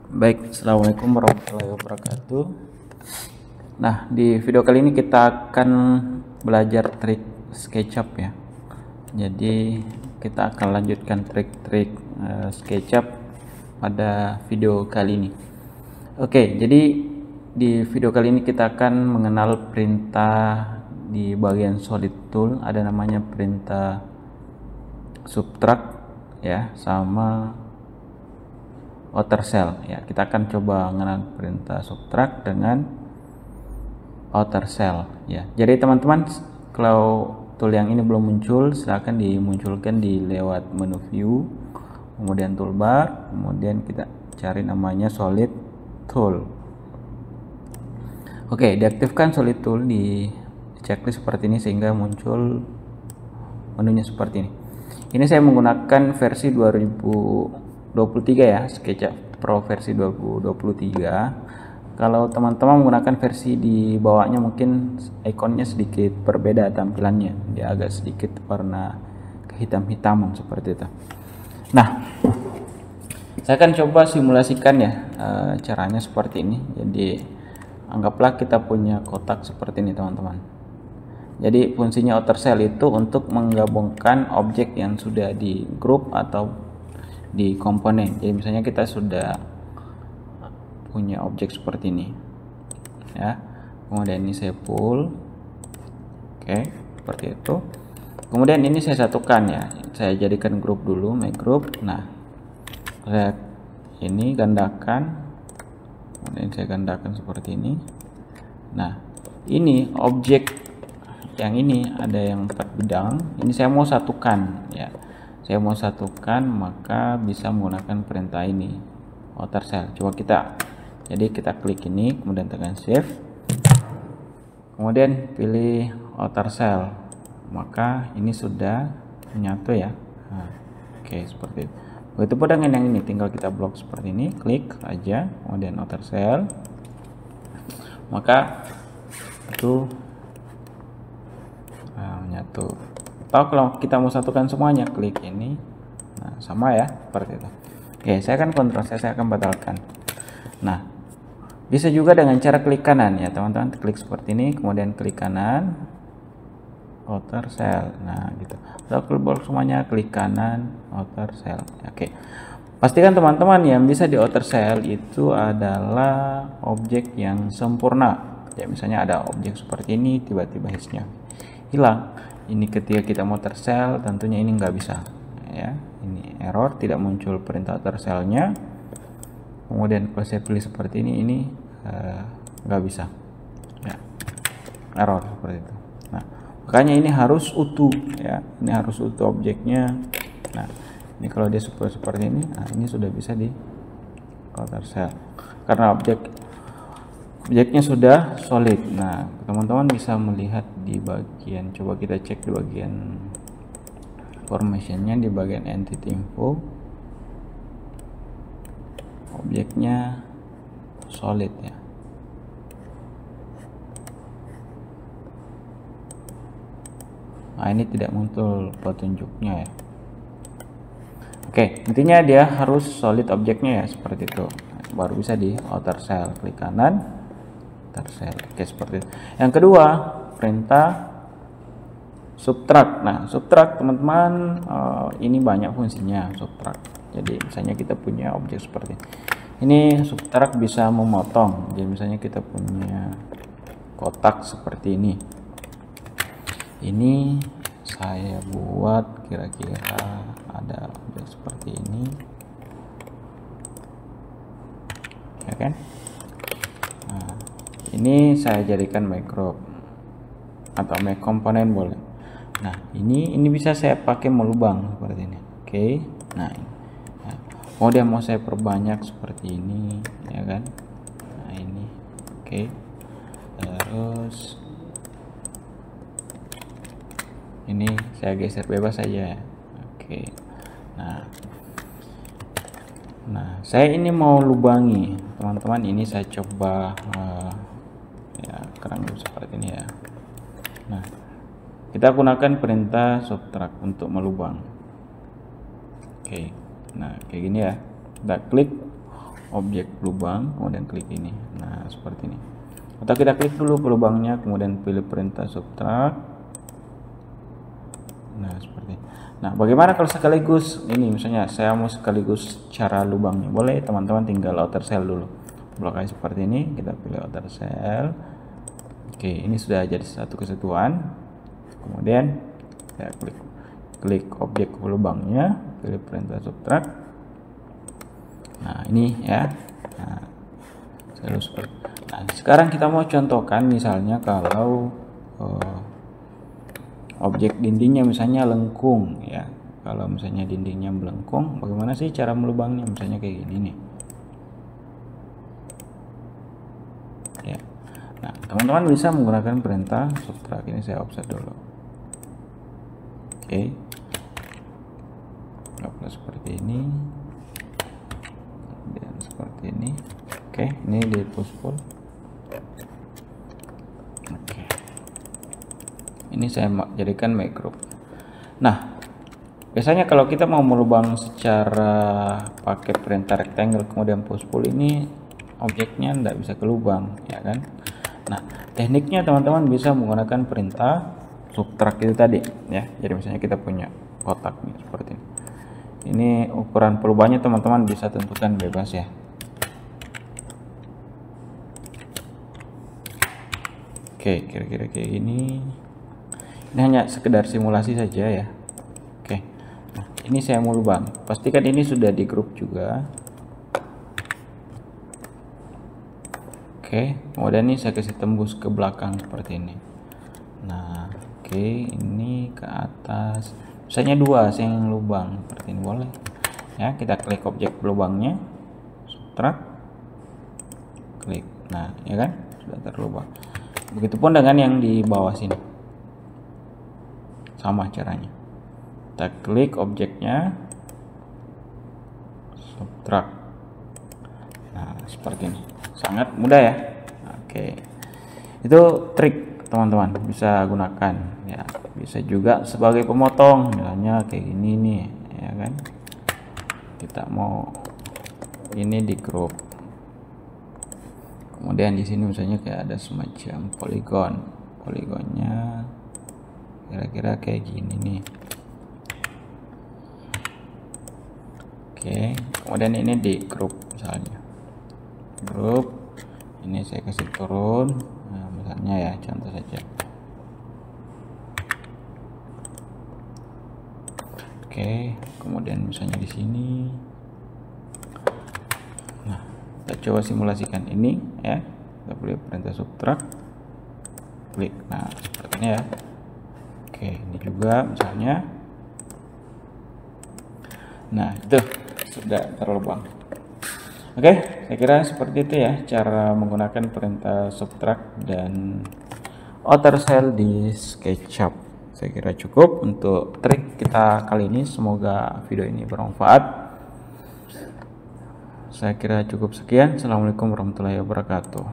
Baik, assalamualaikum warahmatullahi wabarakatuh. Nah, di video kali ini kita akan belajar trik SketchUp ya. Jadi kita akan lanjutkan trik-trik SketchUp pada video kali ini. Oke, jadi di video kali ini kita akan mengenal perintah di bagian Solid Tool. Ada namanya perintah Subtract ya, sama outer cell ya. Kita akan coba mengenal perintah subtract dengan outer cell ya. Jadi teman-teman, kalau tool yang ini belum muncul, silahkan dimunculkan di lewat menu view, kemudian toolbar, kemudian kita cari namanya solid tool. Oke, diaktifkan solid tool di checklist seperti ini sehingga muncul menunya seperti ini. Ini saya menggunakan versi 2023 ya, SketchUp Pro versi 2023. Kalau teman-teman menggunakan versi di bawahnya, mungkin ikonnya sedikit berbeda tampilannya, dia agak sedikit warna kehitam-hitaman seperti itu. Nah, saya akan coba simulasikan ya, caranya seperti ini. Jadi anggaplah kita punya kotak seperti ini teman-teman. Jadi fungsinya outer cell itu untuk menggabungkan objek yang sudah di grup atau di komponen. Jadi misalnya kita sudah punya objek seperti ini ya, kemudian ini saya pull, oke, seperti itu. Kemudian ini saya satukan ya, saya jadikan grup dulu, make group. Nah, saya ini gandakan, kemudian saya gandakan seperti ini. Nah, ini objek yang ini ada yang 4 bidang, ini saya mau satukan ya. Saya mau satukan, maka bisa menggunakan perintah ini, outer cell. Coba jadi kita klik ini, kemudian tekan shift, kemudian pilih outer cell, maka ini sudah menyatu ya. Nah, oke, seperti itu. Begitu pun dengan yang ini, tinggal kita blok seperti ini, klik aja, kemudian outer cell, maka itu menyatu. Atau kalau kita mau satukan semuanya, klik ini. Nah, sama ya, seperti itu. Oke, saya akan kontrol, saya akan batalkan. Nah, bisa juga dengan cara klik kanan ya teman-teman, klik seperti ini, kemudian klik kanan, outer cell. Nah, gitu. Atau klik semuanya, klik kanan, outer cell. Oke. Pastikan teman-teman yang bisa di outer cell itu adalah objek yang sempurna. Ya, misalnya ada objek seperti ini, tiba-tiba hitsnya hilang. Ini ketika kita mau outer cell, tentunya ini nggak bisa ya, ini error, tidak muncul perintah outer cell-nya. Kemudian kalau saya pilih seperti ini nggak bisa ya, error seperti itu. Nah, makanya ini harus utuh ya, ini harus utuh objeknya. Nah, ini kalau dia seperti ini, nah ini sudah bisa di outer cell karena objeknya sudah solid. Nah, teman-teman bisa melihat di bagian, coba kita cek di bagian formationnya, di bagian entity info, objeknya solid ya. Nah, ini tidak muncul petunjuknya ya. Oke, intinya dia harus solid objeknya ya, seperti itu. Baru bisa di outer cell, klik kanan, outer cell. Oke, seperti itu. Yang kedua, perintah subtract. Nah, subtract teman-teman, ini banyak fungsinya subtract. Jadi misalnya kita punya objek seperti ini, subtract bisa memotong. Jadi misalnya kita punya kotak seperti ini. Ini saya buat kira-kira ada objek seperti ini, ya kan? Nah, ini saya jadikan macro atau make komponen boleh. Nah, ini bisa saya pakai melubang seperti ini. Oke. Nah, kemudian mau saya perbanyak seperti ini, ya kan? Nah, ini oke. Terus ini saya geser bebas saja. Oke. Nah, saya ini mau lubangi teman-teman. Ini saya coba ya kurang lebih seperti ini ya. Nah, kita gunakan perintah subtract untuk melubang. Oke. Nah, kayak gini ya. Kita klik objek lubang, kemudian klik ini. Nah, seperti ini. Atau kita klik dulu lubangnya, kemudian pilih perintah subtract. Nah, seperti ini. Nah, bagaimana kalau sekaligus ini, misalnya saya mau sekaligus cara lubangnya? Boleh, teman-teman tinggal outer cell dulu. Bloknya seperti ini, kita pilih outer cell. Oke, ini sudah jadi satu kesatuan. Kemudian saya klik objek lubangnya, pilih perintah subtract. Nah, ini ya. Nah, sekarang kita mau contohkan misalnya kalau objek dindingnya misalnya lengkung ya. Kalau misalnya dindingnya melengkung, bagaimana sih cara melubangnya? Misalnya kayak gini nih. Ya. Nah, teman-teman bisa menggunakan perintah subtract. Ini saya offset dulu. Oke. Seperti ini. Dan seperti ini. Oke, ini di push pull. Oke. Ini saya jadikan make group. Nah, biasanya kalau kita mau melubang secara pakai perintah rectangle kemudian push pull, ini objeknya tidak bisa ke lubang, ya kan? Nah, tekniknya teman-teman bisa menggunakan perintah subtract itu tadi, ya. Jadi misalnya kita punya kotak nih seperti ini. Ini ukuran pelubangnya teman-teman bisa tentukan bebas ya. Oke, kira-kira kayak gini. Ini hanya sekedar simulasi saja ya. Oke, nah, ini saya mau lubang. Pastikan ini sudah di grup juga. Oke, kemudian ini saya kasih tembus ke belakang seperti ini. Nah, oke, ini ke atas. Misalnya dua saya yang lubang seperti ini boleh. Ya, kita klik objek lubangnya, subtract, klik. Nah, ya kan, sudah terlubang. Begitupun dengan yang di bawah sini. Sama caranya. Kita klik objeknya, subtract. Nah, seperti ini. Sangat mudah ya. Oke. Itu trik teman-teman bisa gunakan ya. Bisa juga sebagai pemotong, misalnya kayak gini nih, ya kan. Kita mau ini di grup. Kemudian di sini misalnya kayak ada semacam poligon. Poligonnya kira-kira kayak gini nih. Oke, kemudian ini di grup misalnya. Grup ini saya kasih turun. Nah, misalnya ya, contoh saja. Oke, kemudian misalnya di sini. Nah, kita coba simulasikan ini ya. Kita pilih perintah subtract, klik. Nah, seperti ini ya. Oke, ini juga misalnya. Nah, itu sudah terlubang. Oke, saya kira seperti itu ya cara menggunakan perintah subtract dan outer cell di SketchUp. Saya kira cukup untuk trik kita kali ini. Semoga video ini bermanfaat. Saya kira cukup sekian. Assalamualaikum warahmatullahi wabarakatuh.